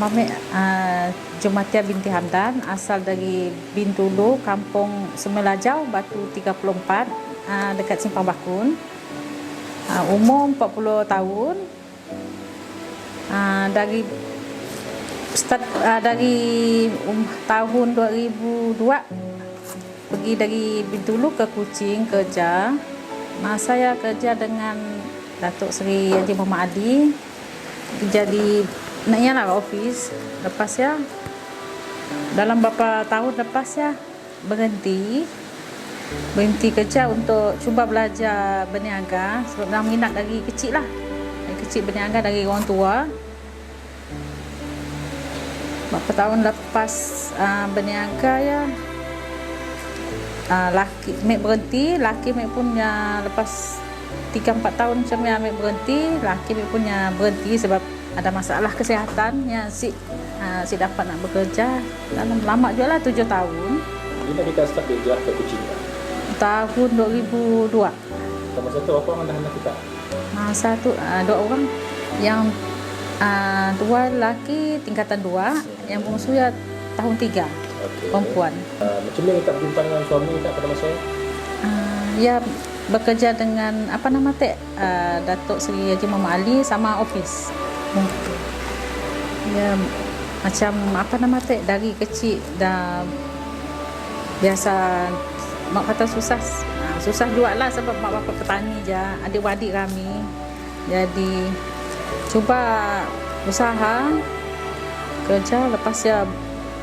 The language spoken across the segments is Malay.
Nama Jumatia binti Hamdan, asal dari Bintulu, Kampung Semelajau, Batu 34, dekat Simpang Bakun. Umur 40 tahun. Dari tahun 2002 pergi dari Bintulu ke Kuching kerja. Saya kerja dengan Datuk Seri Haji Muhammad Ali, kerja di naknya lah office. Lepas ya dalam beberapa tahun lepas ya berhenti kerja untuk cuba belajar berniaga, sebab dah minat dari kecil lah, dari kecil berniaga dari orang tua. Beberapa tahun lepas berniaga ya, laki mek berhenti, laki mek punya lepas 3-4 tahun macam ni mek berhenti, laki mek punya berhenti sebab ada masalah kesihatan yang si dapat nak bekerja dalam lama juga lah 7 tahun. Bila kita start kerja ke Kuching? Tahun 2002. Masa tu apa orang dah anak kita? Masa tu 2 orang, yang 2 lelaki tingkatan 2, yang bungsu ya tahun 3, okay. Perempuan. Macam mana kita berjumpa dengan suami tak pada masa ya bekerja dengan Datuk Seri Haji Muhammad Ali sama office. Ya macam dari kecil dah biasa mak kata susah jual lah sebab mak bapak petani je, adik-adik kami. Jadi cuba usaha kerja, lepas ya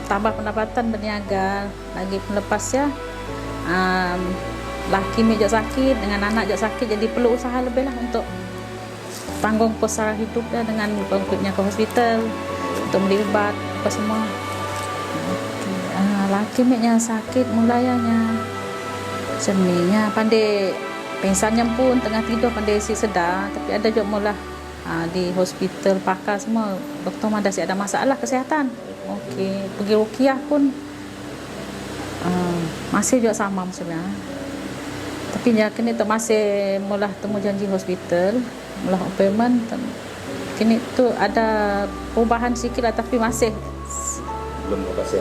tambah pendapatan berniaga lagi. Lepas ya laki mek sakit, dengan anak juga sakit, jadi perlu usaha lebih lah untuk tanggung kos hidup dah, dengan bangkutnya ke hospital untuk beli ubat apa semua. Laki meknya sakit mulayanya seninya pandai pingsannya pun tengah tidur pandai si sedar, tapi ada juga mula di hospital pakar semua doktor ada si ada masalah kesihatan. Okey, pergi rukiah pun masih juga sama maksudnya. Tapi ya kini tu masih mula temu janji hospital, mula appointment. Kini tu ada perubahan sikit lah, tapi masih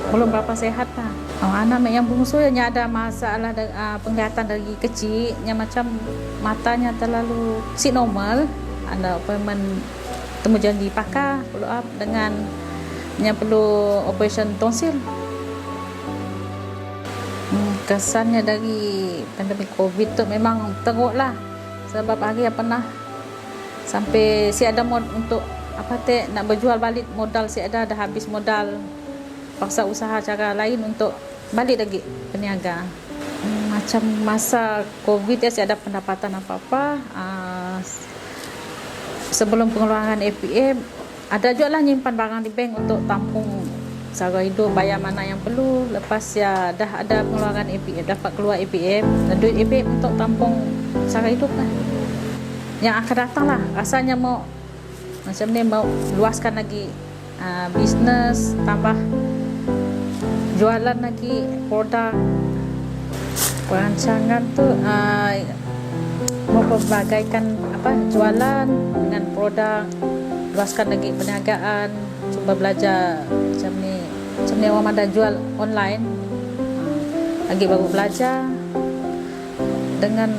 belum berapa sehat lah. Anak yang bungsu yang ada masalah penglihatan dari kecil, yang macam matanya terlalu si normal. Ada appointment temu janji pakar follow up dengan yang perlu operation tonsil. Kesannya dari pandemik COVID tu memang teruk lah, sebab hari yang pernah sampai si ada untuk nak berjual balik modal, si ada dah habis modal, paksa usaha cara lain untuk balik lagi berniaga. Macam masa COVID ya si ada pendapatan apa-apa. Sebelum pengeluaran APM ada juga lah nyimpan barang di bank untuk tampung sara hidup, bayar mana yang perlu. Lepas ya dah ada pengeluaran APM, dapat keluar APM, duit APM untuk tampung sara hidup lah. Yang akan datang lah rasanya mau macam ni, mau luaskan lagi bisnes, tambah jualan lagi produk. Perancangan tu mau perbagaikan jualan dengan produk, luaskan lagi perniagaan, cuba belajar macam ni orang ada jual online, lagi baru belajar dengan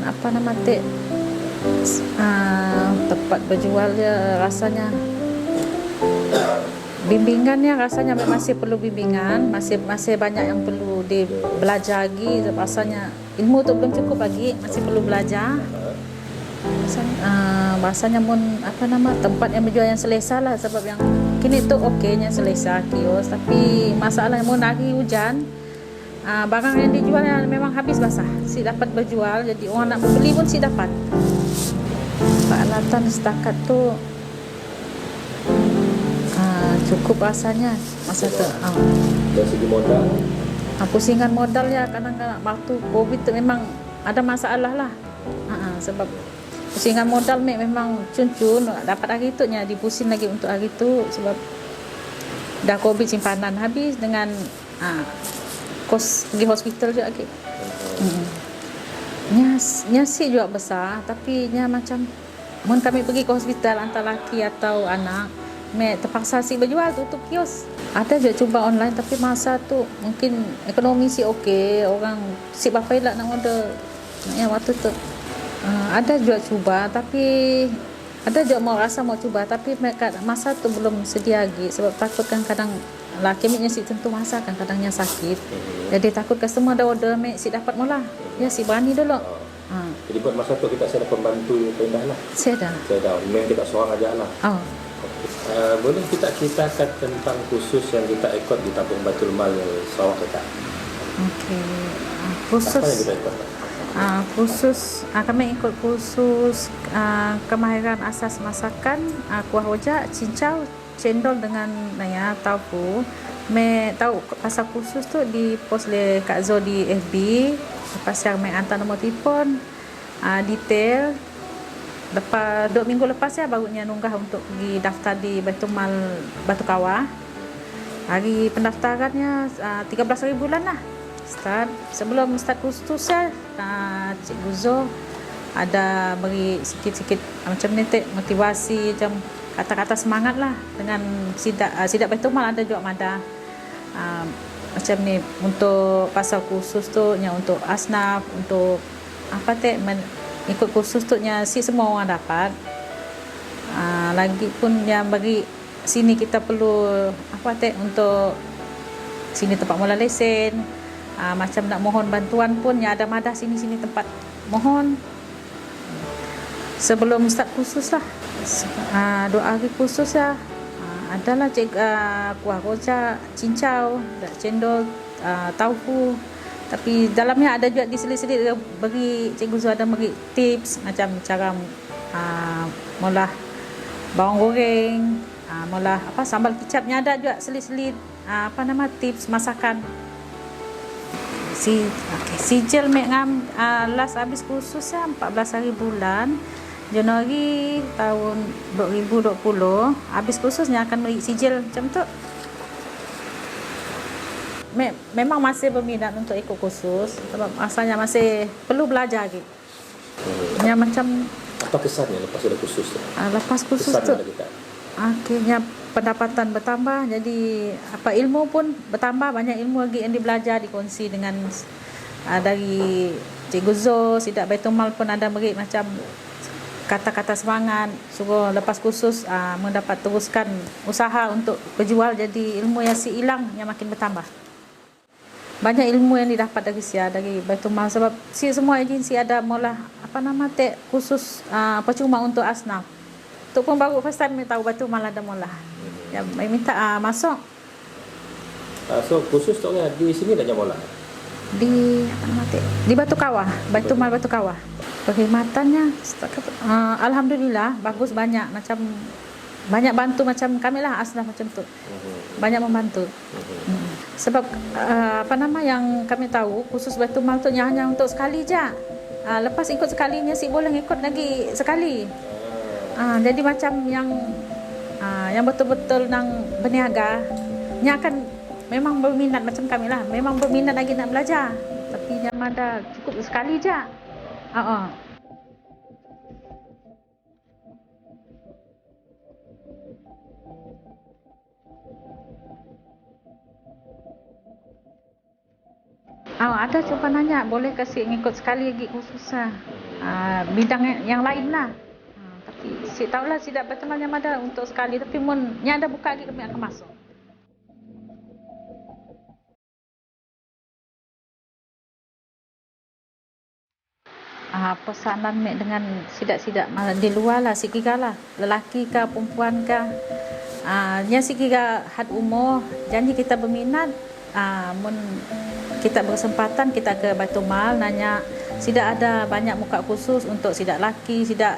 tempat berjual ya. Rasanya bimbingannya rasanya masih perlu bimbingan, masih banyak yang perlu belajar lagi. Rasanya ilmu tu belum cukup lagi, masih perlu belajar. Bahasanya tempat yang berjual yang selesa lah, sebab yang kini tu okeynya selesa kios, tapi masalahnya mun hari hujan, barang yang dijual yang memang habis basah, si dapat berjual, jadi orang nak membeli pun si dapat. Peralatan setakat tu cukup rasanya masa tu. Dari segi modal, pusingan modal ya, kadang-kadang waktu COVID tu memang ada masalah lah. Sebab pusingan modal memang cun dapat hari tu nya dipusing lagi untuk hari tu, sebab dah COVID simpanan habis dengan kos pergi hospital juga lagi. Nyasi juga besar, tapi nya macam mun kami pergi ke hospital antara laki atau anak, terpaksa si berjual tutup kios. Ada juga cuba online tapi masa tu mungkin ekonomi si okey, orang si bapa elak nak order yang waktu tu. Ada juga cuba tapi ada juga mau rasa mau cuba tapi mereka masa tu belum sedia lagi sebab takut kan kadang laki mek si tentu masa kan kadangnya sakit. Jadi takut customer ada order mek si dapat mula. Ya si berani dulu. Jadi buat masa tu kita ada pembantu pindah lah. Saya dah. Memang kita seorang aja lah. Boleh kita ceritakan tentang khusus yang kita ikut di Tabung Batul Mal Sarawak kita? Okey. Khusus. Apa yang kita ikut? Khusus kami ikut khusus kemahiran asas masakan, kuah rojak, cincau, cendol dengan taufu. Me tahu pasal khusus tu di post le Kak Zo di FB. Lepas yang me hantar nombor telefon, detail. Lepas 2 minggu lepas ya barunya nunggah untuk pergi daftar di Baitul Mal Batu Kawah. Hari pendaftarannya 13 hari bulan lah. Sebelum start kursus ya, Cikgu Zo ada beri sikit-sikit macam ni motivasi, macam kata-kata semangat lah dengan sidak Baitul Mal ada juga mada macam ni untuk pasal kursus tu nya untuk asnaf, untuk apa ikut kursus tu nya si semua orang dapat. Lagi pun yang bagi sini kita perlu untuk sini tempat mula lesen. Macam nak mohon bantuan pun ya ada madah sini tempat mohon sebelum start kursus lah. 2 hari kursus ya. Adalah kuah rojak, cincau, cendol, taufu. Tapi dalamnya ada juga diselit-selit bagi Cikgu Zul ada bagi tips macam cara molah bawang goreng, molah sambal kicapnya ada juga selit-selit tips masakan. Sijil mek ngam last habis kursus ya 14 hari bulan Januari tahun 2020 habis kursusnya akan beri sijil macam tu. Memang masih berminat untuk ikut kursus sebab asalnya masih perlu belajar lagi. Ya macam apa kesannya lepas ada kursus tu? Lepas kursus tu akhirnya pendapatan bertambah, jadi ilmu pun bertambah, banyak ilmu lagi yang dibelajar dikongsi dengan dari Cikgu Zo, Sidak Baitul Mal pun ada beri macam kata-kata semangat suruh lepas kursus mendapat teruskan usaha untuk berjual, jadi ilmu yang si hilang yang makin bertambah. Banyak ilmu yang didapat dari Baitul Mal sebab si semua agensi ada mula khusus percuma untuk asnaf. Tu pun baru first time tahu Baitul Mal ada mula. Ya minta masuk. So khusus tu di sini dah mula. Di Batu Kawah, Baitul Mal Batu Kawah. Perkhidmatannya alhamdulillah bagus, banyak macam banyak bantu macam kami lah asnaf macam tu. Banyak membantu. Sebab yang kami tahu khusus Baitul Mal tu hanya untuk sekali je. Lepas ikut sekalinya si boleh ikut lagi sekali. Jadi macam yang betul-betul nang berniaga nya akan memang berminat macam kami lah, memang berminat lagi nak belajar. Tapi yang ada cukup sekali je. Ada cuba nanya boleh kasih ngikut sekali lagi khususnya bidang yang lain lah. Tapi si tahulah tidak betul yang ada untuk sekali, tapi mun nya ada buka lagi kami akan masuk. Pesanan mek dengan sidak-sidak di luar lah, si kira lah lelaki kah perempuan kah, nya si kira had umur, janji kita berminat, mun kita berkesempatan kita ke Baitul Mal nanya sidak ada banyak muka khusus untuk sidak laki, sidak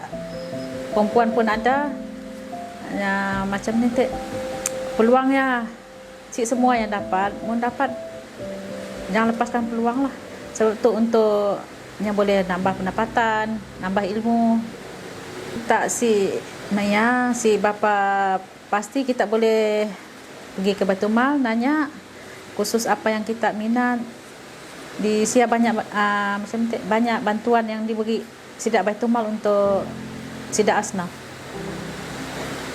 perempuan pun ada. Macam ni peluangnya si semua yang dapat, mun dapat jangan lepaskan peluang lah. Sebab tu untuk yang boleh nambah pendapatan, nambah ilmu. Tak si bapa pasti kita boleh pergi ke Baitul Mal nanya khusus apa yang kita minat. Di sia banyak banyak bantuan yang diberi sidak Baitul Mal untuk sidak asnaf.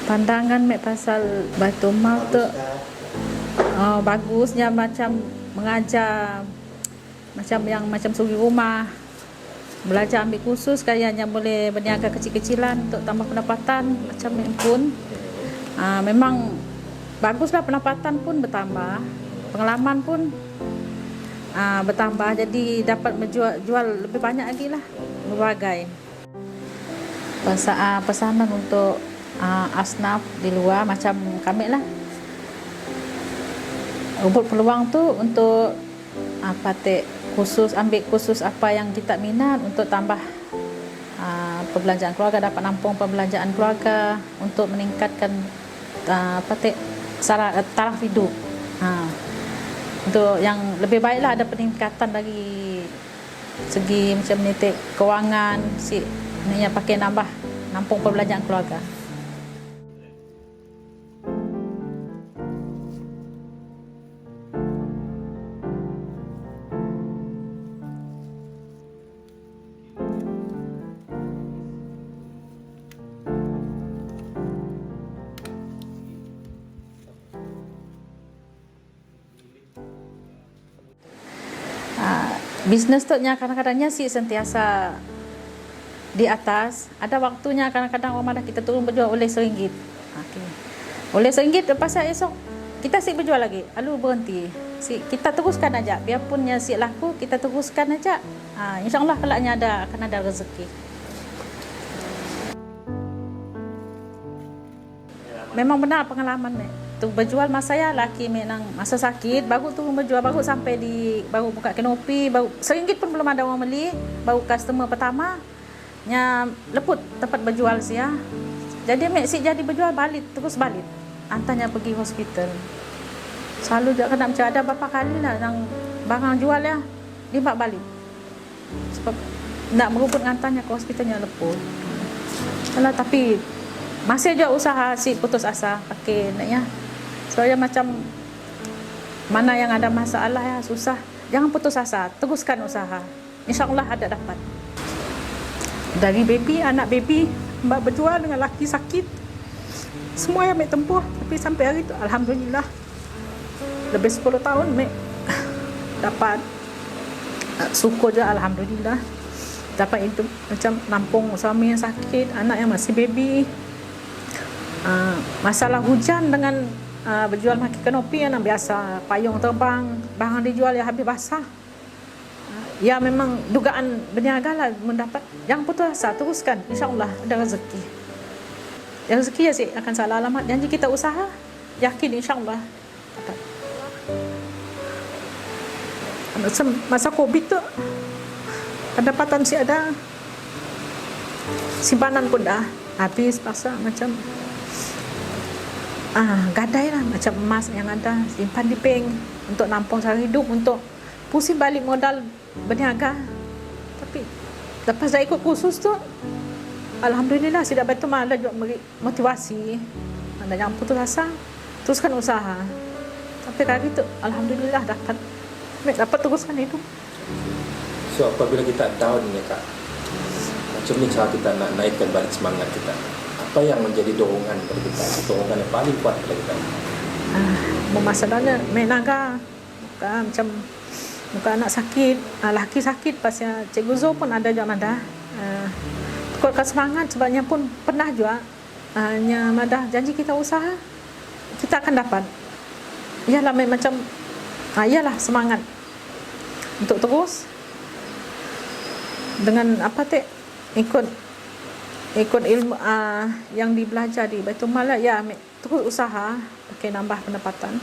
Pandangan mek pasal Baitul Mal tu bagusnya macam mengajar macam suri rumah, belajar ambil kursus kayaknya boleh berniaga kecil-kecilan untuk tambah pendapatan macam ni pun. Memang baguslah, pendapatan pun bertambah, pengalaman pun bertambah, jadi dapat jual lebih banyak lagi lah, berbagai. Pesanan untuk asnaf di luar macam kami lah, ubut peluang tu untuk ambil kursus apa yang kita minat untuk tambah perbelanjaan keluarga, dapat nampung perbelanjaan keluarga untuk meningkatkan taraf hidup. Untuk yang lebih baiklah, ada peningkatan dari segi macam nitik kewangan, ni yang pakai nambah nampung perbelanjaan keluarga. Bisnes tu kadang-kadangnya sentiasa di atas. Ada waktunya kadang-kadang orang kita turun berjual oleh RM1. Oleh RM1 lepas esok kita berjual lagi. Lalu berhenti. Kita teruskan aja. Biarpun laku, kita teruskan aja. InsyaAllah kelaknya akan ada rezeki. Memang benar pengalaman ni. Tu berjual masa saya laki memang masa sakit, baru turun berjual, baru sampai baru buka kanopi, baru RM1 pun belum ada orang beli, baru customer pertama nya leput tempat berjual sia. Jadi jadi berjual terus balik. Antarnya pergi hospital. Selalu juga kena macam ada berapa kali lah yang barang jual ya, dia balik. Sebab nak merebut antarnya ke hospitalnya leput. Alah, tapi masih juga usaha putus asa pakai naknya. Soalnya macam mana yang ada masalah ya, susah, jangan putus asa, teruskan usaha. InsyaAllah ada dapat. Dari anak baby, mbak berjual dengan laki sakit, semua yang mek tempuh, tapi sampai hari itu alhamdulillah lebih 10 tahun mek dapat syukur je, alhamdulillah dapat itu macam nampung suami yang sakit, anak yang masih baby. Masalah hujan dengan berjual pakai kanopi yang biasa, payung terbang, barang dijual ya habis basah. Ya memang dugaan berniaga lah mendapat. Jangan putus asa, teruskan, insyaAllah ada rezeki. Yang rezeki ya sih akan salah alamat. Janji kita usaha, yakin insyaAllah dapat. Masa COVID tu pendapatan sih ada, simpanan pun dah habis, paksa macam gadai lah, macam emas yang ada simpan di bank untuk nampung sehari hidup, untuk pusing balik modal berniaga. Tapi lepas dah ikut kursus tu, alhamdulillah sudah betul ada juga motivasi. Anda jangan putus asa, teruskan usaha. Tapi kali tu alhamdulillah dapat teruskan itu. So apabila kita down ya Kak, macam ni cara kita nak naikkan balik semangat kita? Apa yang menjadi dorongan bagi kita, dorongan yang paling kuat bagi kita? Masalahnya menaga, macam muka anak sakit, laki sakit, pasnya Cikgu Zo pun ada juga madah. Kuatkan semangat, sebabnya pun pernah juga madah janji kita usaha, kita akan dapat. Iyalah macam iyalah semangat untuk terus dengan ikut ilmu yang dibelajar di Baitul Mal ya, terus usaha pakai nambah pendapatan.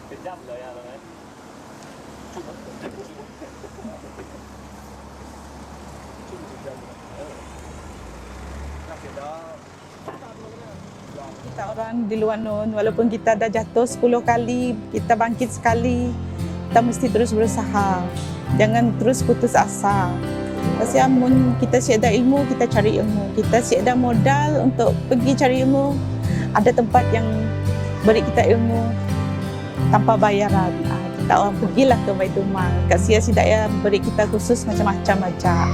Kejam dah ya kan. Kita orang di luar nun, walaupun kita dah jatuh 10 kali, kita bangkit sekali, kita mesti terus berusaha. Jangan terus putus asa. Kasi amun kita siada ilmu, kita cari ilmu. Kita siada modal untuk pergi cari ilmu, ada tempat yang beri kita ilmu tanpa bayaran. Kita orang pergilah ke Baitul Mal. Kak Sia Sidaya beri kita khusus macam-macam aja.